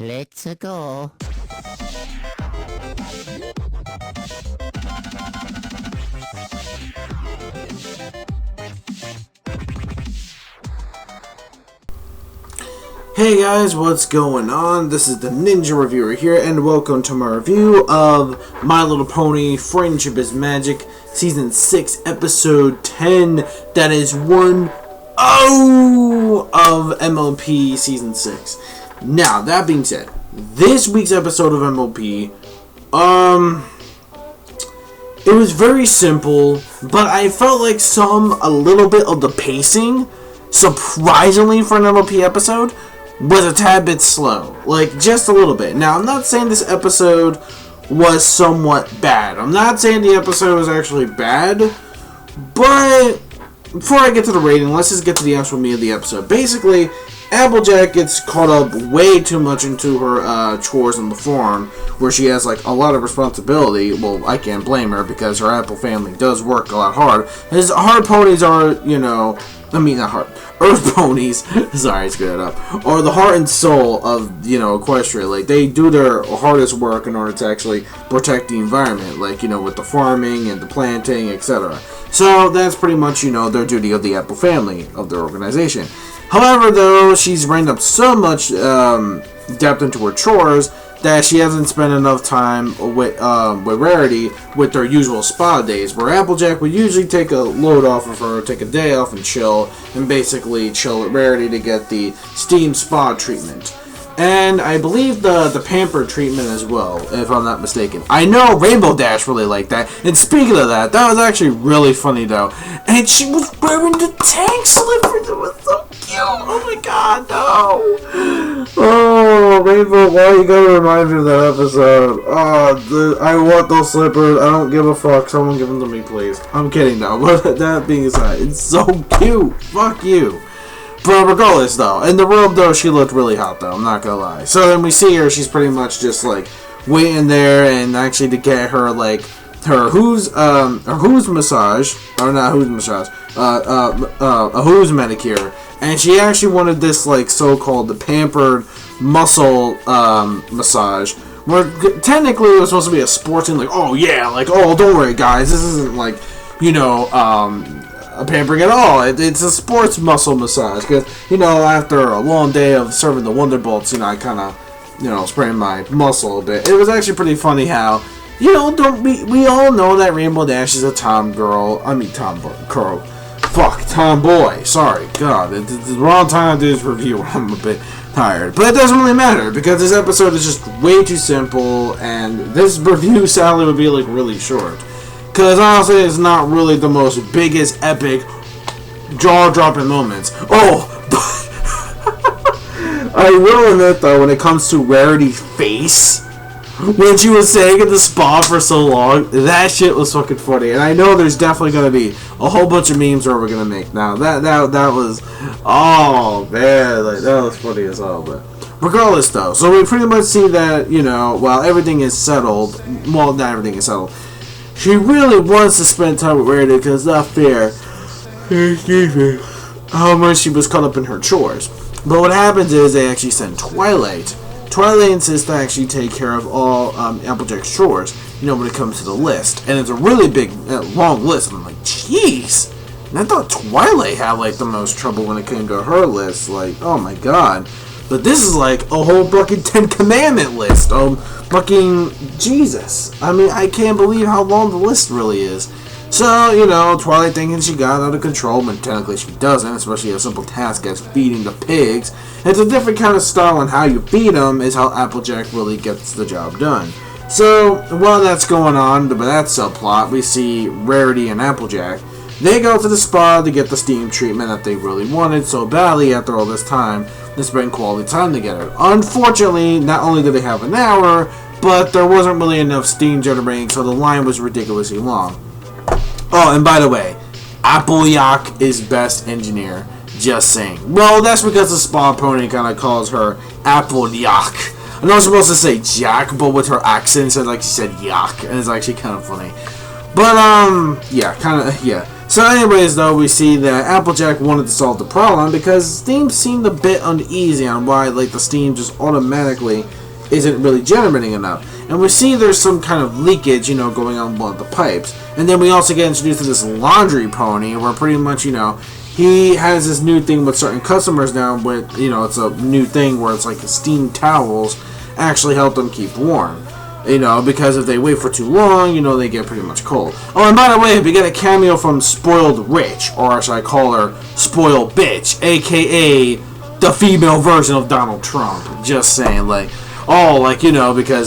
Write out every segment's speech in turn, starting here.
Let's go. Hey guys, what's going on? This is the Ninja Reviewer here, and welcome to my review of My Little Pony Friendship is Magic Season 6, Episode 10. That is 1-0 of MLP Season 6. Now, that being said, this week's episode of MLP, it was very simple, but I felt like a little bit of the pacing, surprisingly for an MLP episode, was a tad bit slow. Like, just a little bit. Now, I'm not saying this episode was somewhat bad. I'm not saying the episode was actually bad, but before I get to the rating, let's just get to the actual meat of the episode. Basically, Applejack gets caught up way too much into her chores on the farm, where she has like a lot of responsibility. Well, I can't blame her because her Apple family does work a lot hard. His hard ponies are, not hard. Earth ponies, sorry, I screwed it up, or the heart and soul of, Equestria. Like, they do their hardest work in order to actually protect the environment, like, with the farming and the planting, etc. So, that's pretty much, their duty of the Apple family, of their organization. However, though, she's rained up so much depth into her chores that she hasn't spent enough time with Rarity with their usual spa days, where Applejack would usually take a load off of her, take a day off and chill, and basically chill with Rarity to get the steam spa treatment. And I believe the pamper treatment as well, if I'm not mistaken. I know Rainbow Dash really liked that. And speaking of that, that was actually really funny though. And she was wearing the tank slippers. It was so cute. Oh my god, no. Oh, Rainbow, why you gotta remind me of that episode? I want those slippers. I don't give a fuck. Someone give them to me, please. I'm kidding though. But that being aside, it's so cute. Fuck you. But regardless, though, in the room, though, she looked really hot, though, I'm not gonna lie. So then we see her, she's pretty much just, like, waiting there, and actually to get her, like, her who's massage, or not who's massage, a who's manicure, and she actually wanted this, like, so-called pampered muscle, massage, where technically it was supposed to be a sports thing, like, oh, yeah, like, oh, don't worry, guys, this isn't, like, a pampering at all. It's a sports muscle massage because, after a long day of serving the Wonderbolts, I kind of, sprained my muscle a bit. It was actually pretty funny how, we all know that Rainbow Dash is a tomboy. Sorry, God, it's the wrong time to do this review. I'm a bit tired, but it doesn't really matter because this episode is just way too simple, and this review sadly would be like really short. Because honestly, it's not really the most biggest, epic, jaw-dropping moments. Oh, but I will admit though, when it comes to Rarity's face, when she was staying at the spa for so long, that shit was fucking funny. And I know there's definitely gonna be a whole bunch of memes where we're gonna make now. That was, oh man, like that was funny as hell. But regardless though, so we pretty much see that while everything is settled, well, not everything is settled. She really wants to spend time with Rarity because it's not fair how much she was caught up in her chores. But what happens is they actually send Twilight. Twilight insists to actually take care of all Applejack's chores, when it comes to the list. And it's a really big, long list. And I'm like, jeez. And I thought Twilight had, like, the most trouble when it came to her list. Like, oh my god. But this is like a whole fucking 10 Commandment list. Fucking Jesus. I mean, I can't believe how long the list really is. So, Twilight thinking she got out of control, but technically she doesn't, especially a simple task as feeding the pigs. It's a different kind of style on how you feed them is how Applejack really gets the job done. So, while that's going on, but that subplot, we see Rarity and Applejack. They go to the spa to get the steam treatment that they really wanted so badly after all this time. They spend quality time together. Unfortunately, not only did they have an hour, but there wasn't really enough steam generating, so the line was ridiculously long. Oh, and by the way, APPLEJACK is best engineer. Just saying. Well, that's because the spa pony kind of calls her APPLEJACK. I'm not supposed to say Jack, but with her accent, so like she said yak, and it's actually kind of funny. But, yeah. So anyways, though, we see that Applejack wanted to solve the problem because Steam seemed a bit uneasy on why, like, the steam just automatically isn't really generating enough. And we see there's some kind of leakage, you know, going on one of the pipes. And then we also get introduced to this laundry pony where pretty much, you know, he has this new thing with certain customers now with, you know, it's a new thing where it's like steam towels actually help them keep warm. You know, because if they wait for too long, you know, they get pretty much cold. Oh, and by the way, we get a cameo from Spoiled Rich, or should I call her Spoiled Bitch, a.k.a. the female version of Donald Trump. Just saying, like, oh, like, you know, because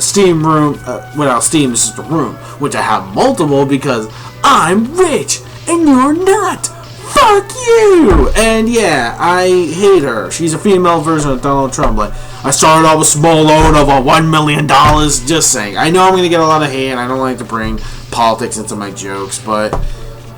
Steam room, without Steam, is just a room, which I have multiple because I'm rich and you're not. Fuck you! And yeah, I hate her. She's a female version of Donald Trump. Like, I started off with a small loan of $1 million. Just saying. I know I'm going to get a lot of hate, and I don't like to bring politics into my jokes, but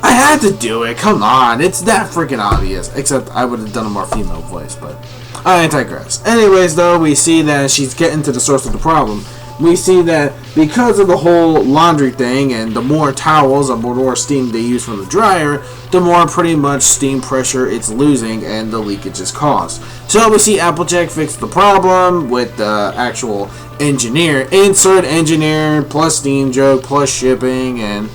I had to do it. Come on. It's that freaking obvious. Except I would have done a more female voice, but I digress. Anyways, though, we see that she's getting to the source of the problem. We see that because of the whole laundry thing and the more towels and more steam they use from the dryer, the more pretty much steam pressure it's losing and the leakage is caused. So we see Applejack fix the problem with the actual engineer. Insert engineer plus steam joke plus shipping and,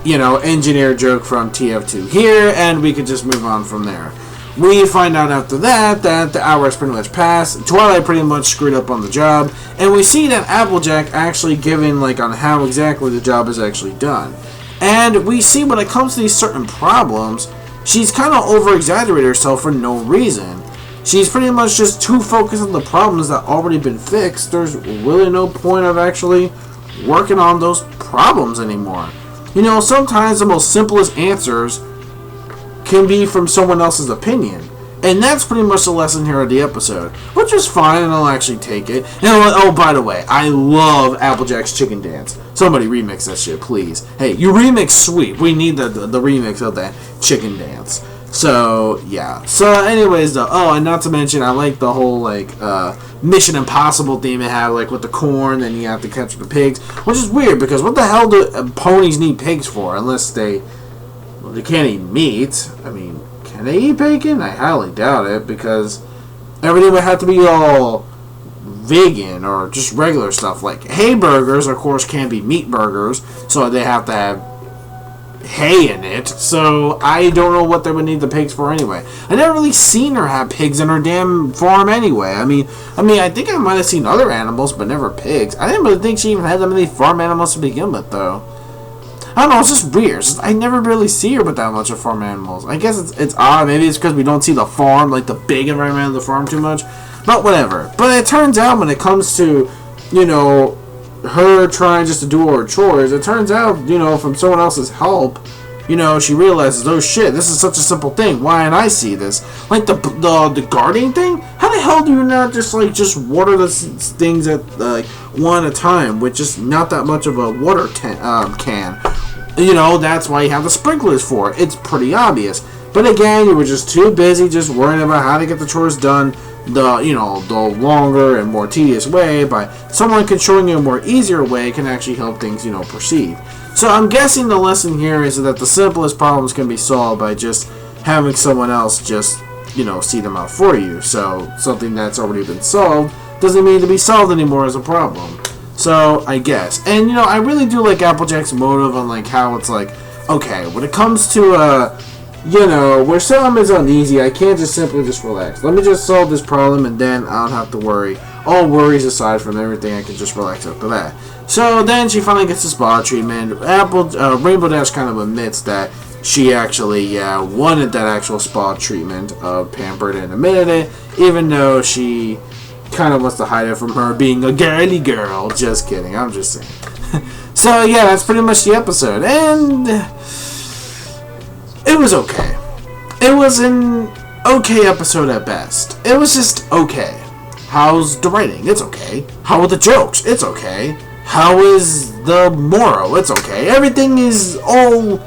you know, engineer joke from TF2 here, and we could just move on from there. We find out after that the hours pretty much passed. Twilight pretty much screwed up on the job. And we see that Applejack actually giving, like, on how exactly the job is actually done. And we see when it comes to these certain problems, she's kind of over-exaggerated herself for no reason. She's pretty much just too focused on the problems that already been fixed. There's really no point of actually working on those problems anymore. You know, sometimes the most simplest answers can be from someone else's opinion. And that's pretty much the lesson here of the episode. Which is fine, and I'll actually take it. And oh, by the way, I love Applejack's chicken dance. Somebody remix that shit, please. Hey, you remix sweet. We need the remix of that chicken dance. So, yeah. So, anyways, though. Oh, and not to mention, I like the whole, like, Mission Impossible theme they have, like, with the corn, and you have to catch the pigs. Which is weird, because what the hell do ponies need pigs for? Unless they can't eat meat. I mean, can they eat bacon? I highly doubt it, because everything would have to be all vegan or just regular stuff. Like hay burgers, of course, can't be meat burgers, so they have to have hay in it. So I don't know what they would need the pigs for anyway. I never really seen her have pigs in her damn farm anyway. I mean, I think I might have seen other animals, but never pigs. I didn't really think she even had that many farm animals to begin with, though. I don't know, it's just weird. It's just, I never really see her with that much of farm animals. I guess it's odd. Maybe it's because we don't see the farm, like the big environment of the farm too much. But whatever. But it turns out when it comes to, you know, her trying just to do all her chores, it turns out, you know, from someone else's help, you know, she realizes, oh shit, this is such a simple thing. Why didn't I see this? Like the gardening thing? How the hell do you not just water the things at like one at a time with just not that much of a water can? You know, that's why you have the sprinklers for it. It's pretty obvious. But again, you were just too busy just worrying about how to get the chores done the longer and more tedious way. By someone controlling you a more easier way can actually help things, proceed. So I'm guessing the lesson here is that the simplest problems can be solved by just having someone else just, see them out for you. So something that's already been solved doesn't need to be solved anymore as a problem. So, I guess. And, I really do like Applejack's motive on, how it's okay, when it comes to, where something is uneasy, I can't just simply just relax. Let me just solve this problem, and then I don't have to worry. All worries aside from everything, I can just relax after that. So, then she finally gets the spa treatment. Rainbow Dash kind of admits that she actually, wanted that actual spa treatment, pampered and admitted it, even though she kind of wants to hide it from her being a girly girl. Just kidding, I'm just saying. So yeah, that's pretty much the episode, and it was okay. It was an okay episode at best. It was just okay. How's the writing? It's okay. How are the jokes? It's okay. How is the moral? It's okay. Everything is all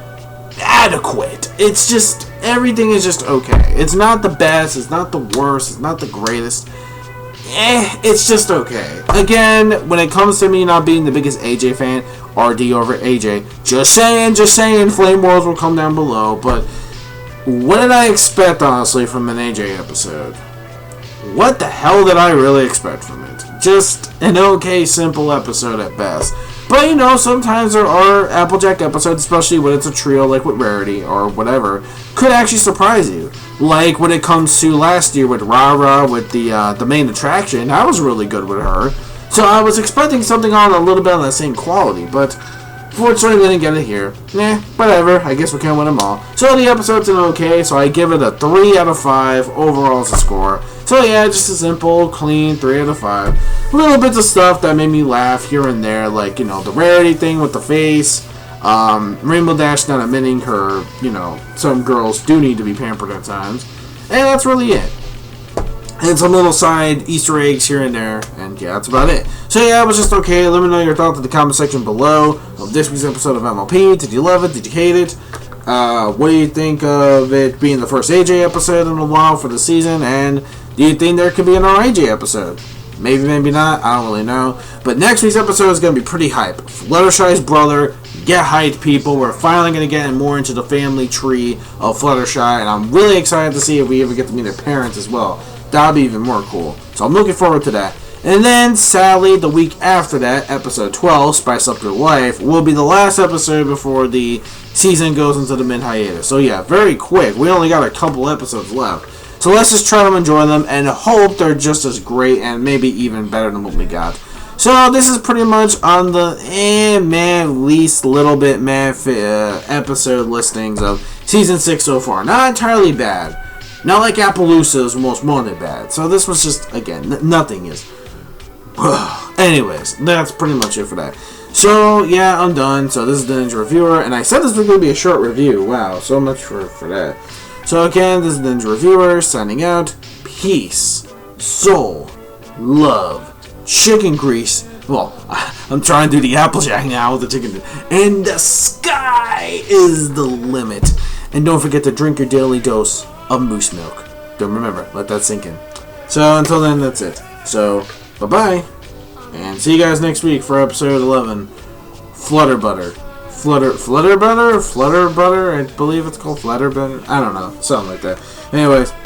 adequate. It's just, everything is just okay. It's not the best, it's not the worst, it's not the greatest. it's just okay. Again, when it comes to me not being the biggest AJ fan, RD over AJ, just saying, Flame Wars will come down below, but what did I expect, honestly, from an AJ episode? What the hell did I really expect from it? Just an okay, simple episode at best. But, you know, sometimes there are Applejack episodes, especially when it's a trio like with Rarity or whatever, could actually surprise you. Like when it comes to last year with Rara, with the main attraction, I was really good with her. So I was expecting something on a little bit on that same quality, but fortunately didn't get it here. Whatever, I guess we can't win them all. So the episode's an okay, so I give it a 3 out of 5 overall as a score. So yeah, just a simple, clean 3 out of 5. Little bits of stuff that made me laugh here and there, like, you know, the Rarity thing with the face, Rainbow Dash not admitting her, you know, some girls do need to be pampered at times, and that's really it. And some little side Easter eggs here and there, and yeah, that's about it. So yeah, it was just okay. Let me know your thoughts in the comment section below of this week's episode of MLP. Did you love it? Did you hate it? What do you think of it being the first AJ episode in a while for the season? And do you think there could be another AJ episode? Maybe, maybe not. I don't really know. But next week's episode is going to be pretty hype. Fluttershy's brother. Get hyped, people. We're finally going to get more into the family tree of Fluttershy. And I'm really excited to see if we ever get to meet their parents as well. That'll be even more cool. So I'm looking forward to that. And then, sadly, the week after that, episode 12, Spice Up Your Life, will be the last episode before the season goes into the mid-hiatus. So yeah, very quick. We only got a couple episodes left. So let's just try to enjoy them and hope they're just as great and maybe even better than what we got. So this is pretty much on the least little bit episode listings of season 6 so far. Not entirely bad. Not like Appaloosa's Most Wanted bad. So this was just, again, nothing is. Anyways, that's pretty much it for that. So yeah, I'm done. So this is the Ninja Reviewer, and I said this was going to be a short review. Wow, so much for that. So again, this is the Ninja Reviewer, signing out. Peace, soul, love, chicken grease. Well, I'm trying to do the Applejack now with the chicken. And the sky is the limit. And don't forget to drink your daily dose of moose milk. Don't remember, let that sink in. So until then, that's it. So, bye-bye. And see you guys next week for episode 11. Flutter Butter. Flutter Butter? Flutter Butter? I believe it's called Flutter Butter. I don't know. Something like that. Anyways.